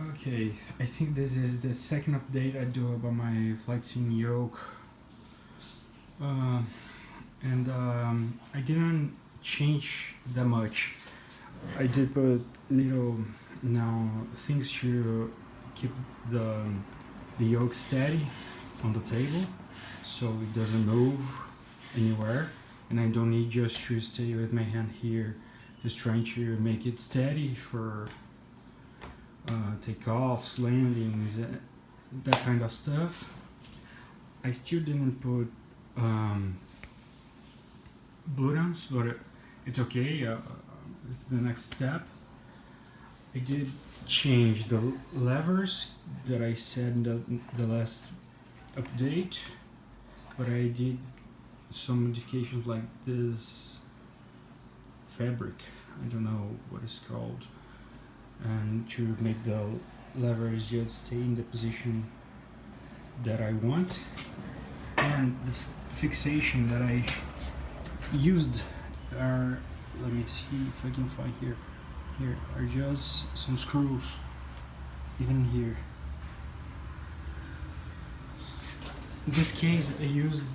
Okay, I think this is the second update I do about my flight sim yoke. Uh, and I didn't change that much. I did put little now things to keep the yoke steady on the table so it doesn't move anywhere, and I don't need just to stay with my hand here just trying to make it steady for takeoffs, landings, that kind of stuff. I still didn't put buttons, but it's okay. It's the next step. I did change the levers that I said in the last update, but I did some modifications like this fabric. I don't know what it's called, and to make the levers just stay in the position that I want. And the fixation that I used are, let me see if I can find here are just some screws, even here. In this case I used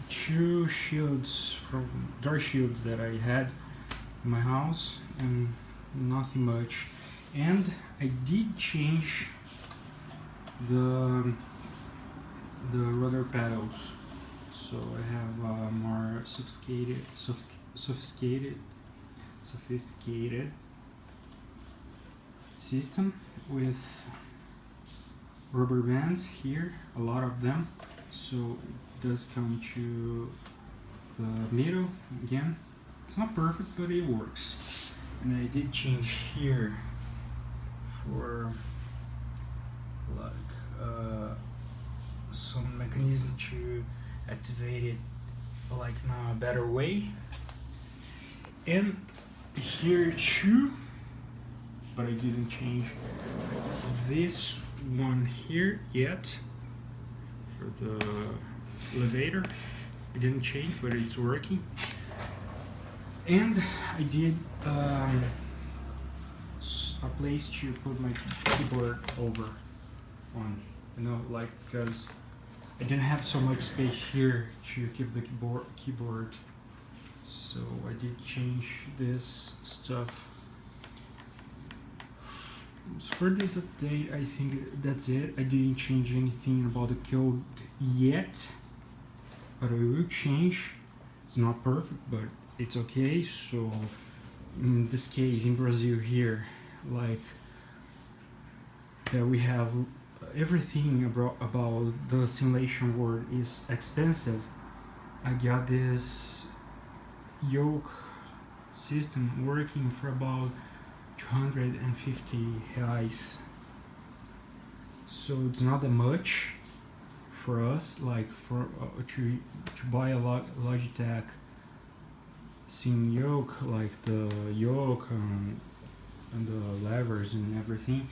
two shields from door shields that I had in my house, and nothing much. And I did change the rudder pedals, so I have a more sophisticated system with rubber bands here, a lot of them, so it does come to the middle again. It's not perfect, but it works. And I did change here for like some mechanism to activate it like in a better way. And here too, but I didn't change this one here yet for the elevator. I didn't change, but it's working. And I did a place to put my keyboard over on, like, because I didn't have so much space here to keep the keyboard. So I did change this stuff. So for this update, I think that's it. I didn't change anything about the code yet, but I will change. It's not perfect, but it's okay. So in this case, in Brazil here, like that we have everything about the simulation world is expensive. I got this yoke system working for about 250 reais, so it's not that much for us, like for to buy a Logitech sim yoke, like the yoke and the levers and everything,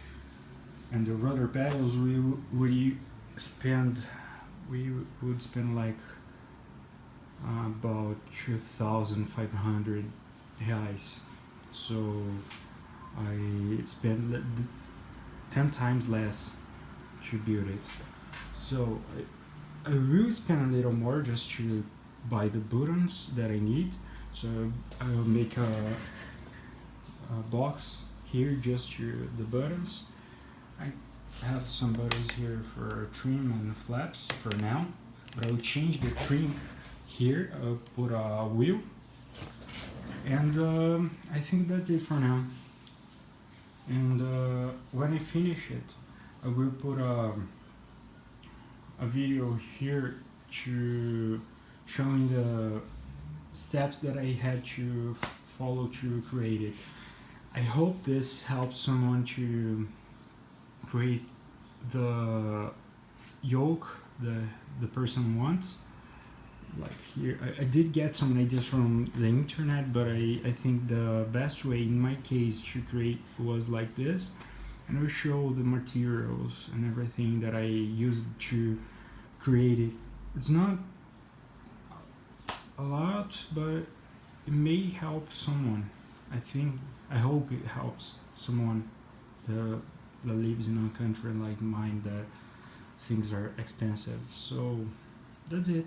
and the rudder pedals. We would spend like about 2,500 reais. So I spent 10 times less to build it. So I will spend a little more just to buy the buttons that I need. So I will make a box here just to the buttons. I have some buttons here for trim and flaps for now, but I will change the trim here. I'll put a wheel, and I think that's it for now. And when I finish it, I will put a video here to showing the steps that I had to follow to create it. I hope this helps someone to create the yoke the person wants. Like here, I did get some ideas from the internet, but I think the best way in my case to create was like this. And I'll show the materials and everything that I used to create it. It's not a lot, but it may help someone. I hope it helps someone. that lives in a country like mine that things are expensive. So that's it.